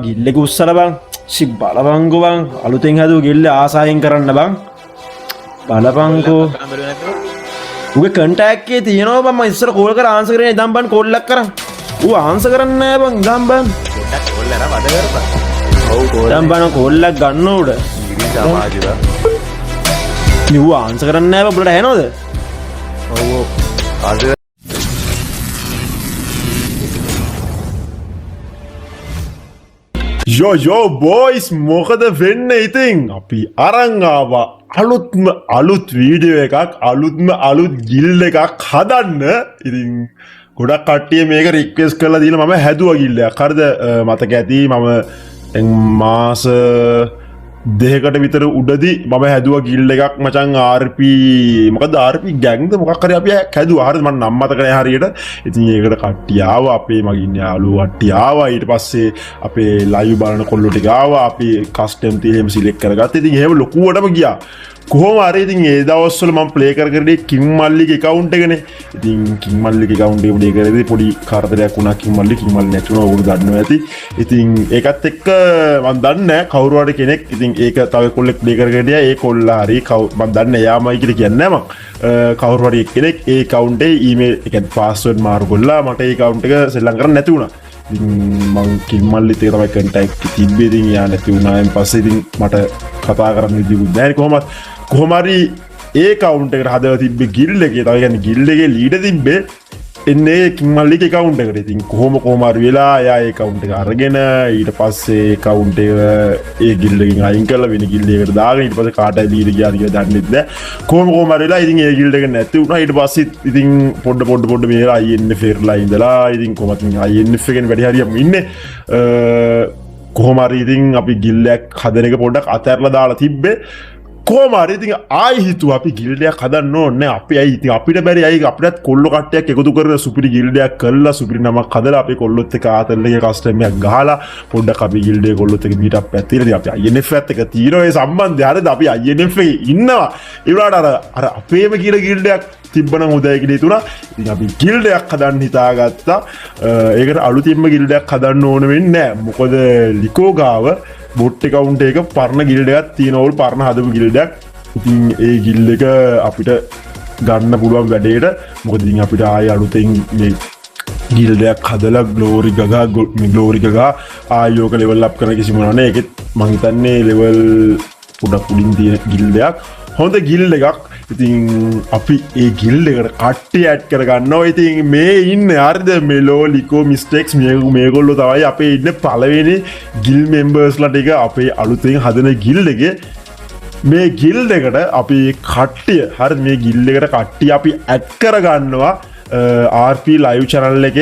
ගිල්ලෙක උස්සල බං බලපංකෝ බං අලුතෙන් හැදුව ගිල්ල ආසායෙන් කරන්න බං බලපංකෝ උගේ කන්ටැක්ට් එකේ තියෙනවා බං මම ඉස්සර කෝල් කරලා ආන්සර් කරේ ඉඳන් බං කෝල්ලක් කරන් ඌ ආන්සර් කරන්නේ නැහැ බං ඉඳන් බං පොඩ්ඩක් කෝල් කරලා වද කරපන් ඔව් කෝල් ඉඳන් බං කෝල්ලක් ගන්න උඩ ඉතින් සමාජිලා ඌ ආන්සර් කරන්නේ නැහැ බං උඹලට ඇහෙනවද ඔව් අද යෝ බොයිස් මොකද වෙන්නේ ඉතින් අපි අරන් ආවා අලුත් වීඩියෝ එකක් අලුත් ගිල්ඩ් එකක් හදන්න ඉතින් ගොඩක් කට්ටිය මේක රික්වෙස්ට් කරලා දීලා මම හැදුවා ගිල්ඩ් එකක් හරිද මතක ඇති මම මාස දෙකකට විතර උඩදී මම හැදුවා ගිල්ඩ් එකක් මචං RP මොකද RP ගෑන්ග්ද මොකක් හරි අපි හැදුවා හරිද මම නම් මතක නැහැ හරියට ඉතින් ඒකට කට්ටිය ආවා අපේ මගින් යාළුවෝ කට්ටිය ආවා ඊට පස්සේ අපේ ලයිව් බලන කොල්ලෝ ටික ආවා අපි කස්ටම් තීම සිලෙක්ට් කරගත්තා ඉතින් එහෙම ලොකුවටම ගියා කොහොම හරි ඉතින් ඒ දවස්වල මම ප්ලේ කරේ කිං මල්ලිගේ account එකනේ ඉතින් කිං මල්ලිගේ account එක ප්ලේ කරේදී පොඩි කරදරයක් වුණා කිං මල්ලි නැතුණා ඕගොල්ලෝ දන්නවා ඇති ඉතින් ඒකත් එක්ක මම දන්නේ නැහැ කවුරු හරි කෙනෙක් ඉතින් ඒක තව කොල්ලෙක් ප්ලේ කරගෙන ගියා ඒ කොල්ලා හරි මම දන්නේ එයාමයි කියලා කියන්නේ නැහැ මම කවුරු හරි කෙනෙක් ඒ account එකේ email ඒ කියන්නේ password මාරු කළා මට ඒ account එක සෙල්ලම් කරන්න නැති වුණා මං කිං මල්ලිත් ඒක තමයි contact තිබ්බේ ඉතින් යා නැති වුණායින් පස්සේ ඉතින් මට කතා කරන්න විදිහකුත් නැහැ කොහොම හරි ඒ account එකට හදලා තිබ්බේ ගිල්ඩ් එකේ තව කියන්නේ ගිල්ඩ් එකේ ලීඩර් තිබ්බේ එන්නේ කිං මල්ලිගේ account එකට ඉතින් කොහොම හරි වෙලා එයා ඒ account එක අරගෙන ඊට පස්සේ account එක ඒ ගිල්ඩ් එකෙන් අයින් කරලා වෙන ගිල්ඩ් එකකට දාගෙන ඊට පස්සේ කාටයි දීලා ගියාද කියලා දන්නෙත් නැහැ කොහොම හරි වෙලා ඉතින් ඒ ගිල්ඩ් එක නැති වුණා ඊට පස්සේ ඉතින් පොඩ මේලා INF එරලා ඉඳලා ඉතින් කොහොමද INF එකෙන් වැඩි හරියක් ඉන්නේ කොහොම හරි ඉතින් අපි ගිල්ඩ් එකක් හදන එක පොඩ්ඩක් අතහැරලා දාලා තිබ්බේ කොහොම හරි ඉතින් ආයි හිතුවා අපි ගිල්ඩ් එකක් හදන්න ඕනේ අපි ඇයි ඉතින් අපිට බැරි ඇයි අපිටත් කොල්ලෝ කට්ටියක් එකතු කරලා සුපිරි ගිල්ඩ් එකක් කරලා සුපිරි නමක් හදලා අපි කොල්ලොත් එක්ක ආතල්ලේ කස්ටම් එකක් ගහලා පොඩ්ඩක් අපි ගිල්ඩ් එකේ කොල්ලොත් එක්ක මීට් අප් එකක් තියලා ඉතින් අපි INF එකත් එක්ක තියෙන ඒ සම්බන්ධය හරිද අපි INF එකේ ඉන්නවා ඒ වුණාට අර අපේම කියලා ගිල්ඩ් එකක් තිබ්බනම් උදේ කියලා හිතුණා ඉතින් අපි ගිල්ඩ් එකක් හදන්න හිතාගත්තා ඒකට අලුතින්ම ගිල්ඩ් එකක් හදන්න ඕන වෙන්නේ නැහැ මොකද ලිකෝ ගාව බොට් account එක පරණ ගිල්ඩ් එකක් තියෙනවලු පරණ හදපු ගිල්ඩ් එකක් ඉතින් ඒ ගිල්ඩ් එක අපිට ගන්න පුළුවන් වැඩේට මොකද ඉතින් අපිට ආයෙ අලුතෙන් මේ ගිල්ඩ් එකක් හදලා ග්ලෝරි ගගා ආයෝක ලෙවල් අප් කරන කිසිම නෑ ඒකෙත් මං හිතන්නේ ලෙවල් පොඩක් උඩින් තියෙන ගිල්ඩ් එකක් හොඳ ගිල්ඩ් එකක් ඉතින් අපි ඒ ගිල්ඩ් එකට කට්ටිය ඇඩ් කරගන්නවා ඉතින් මේ ඉන්නේ හරිද මෙලෝ ලිකෝ මිස්ටේක්ස් මේගොල්ලෝ තමයි අපේ ඉන්නේ පළවෙනි ගිල් මෙම්බර්ස්ලා ටික අපේ අලුතෙන් හදන ගිල්ඩ් එකේ මේ ගිල්ඩ් එකට අපි කට්ටිය හරිද මේ ගිල්ඩ් එකට කට්ටිය අපි ඇඩ් කරගන්නවා RP live channel එකේ